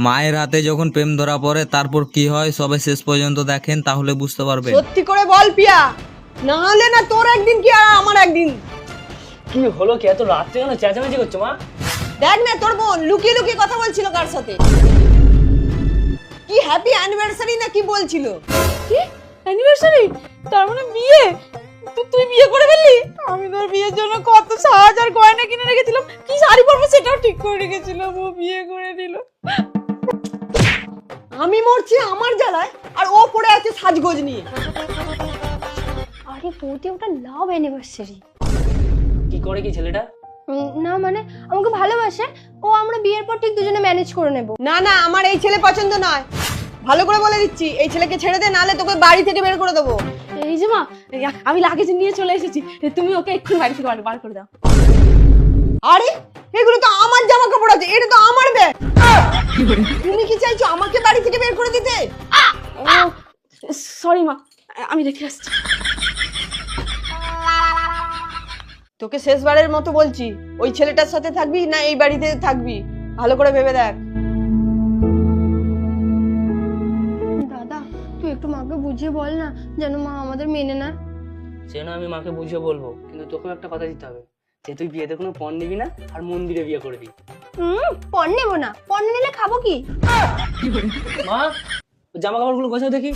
মায়ের হাতে যখন প্রেম ধরা পড়ে তারপর কি হয় সবে শেষ পর্যন্ত দেখেন তাহলে বুঝতে পারবেন। সত্যি করে বল পিয়া, না হলে না তোর একদিন কি আর আমার একদিন। কি হলো, কি এত রাত্রে কেন চেঁচামেচি করছো মা? দেখ না তোর বোন লুকিয়ে লুকিয়ে কথা বলছিল কার সাথে, কি হ্যাপি অ্যানিভার্সারি না কি বলছিল। কি অ্যানিভার্সারি? তার মানে বিয়ে? তুই বিয়ে করে ফেললি? আমি তোর বিয়ের জন্য কত সাজ আর গয়না কিনে রেখেছিলাম, কি শাড়ি পরবো সেটাও ঠিক করে রেখেছিলাম, ও বিয়ে করে দিল। আমি মরছি আমার জ্বালায় আর ও পড়ে আছে সাজগোজ নিয়ে। আরে বৌদি ওটা লাভ অ্যানিভার্সারি। কি করে কি ছেলেটা? না মানে আমাকে ভালোবাসে ও, আমরা বিয়ের পর ঠিক দুজনে ম্যানেজ করে নেব। না না আমার এই ছেলে পছন্দ নয়, ভালো করে বলে দিচ্ছি এই ছেলেকে ছেড়ে দে, নালে তোকে বাড়ি থেকে বের করে দেবো। এই যে মা, আমি লাগেজ নিয়ে চলে এসেছি, তুমি ওকে এক্ষুনি বাড়ি থেকে বার করে দাও। আরে এগুলো তো আমার জামা কাপড় আছে, এটা তো আমার ব্যাগ। তুমি কি চাইছো আমাকে বাড়ি থেকে বের করে দিতে? সরি মা, আমি রেখে আসছি। তোকে শেষবারের মতো বলছি, ওই ছেলেটার সাথে থাকবি না এই বাড়িতে থাকবি, ভালো করে ভেবে দেখ। দাদা তুই একটু মাকে বুঝিয়ে বল না, যেন মা আমাদের মেনে না। সে না আমি মাকে বুঝিয়ে বলবো, কিন্তু তোকেও একটা কথা দিতে হবে যে তুই বিয়েতে কোনো পণ নিবি না আর মন্দিরে বিয়ে করবি। পণ নেবো না, পণ নিলে খাবো কি? মা জামা কাপড়গুলো গোছাও দেখি।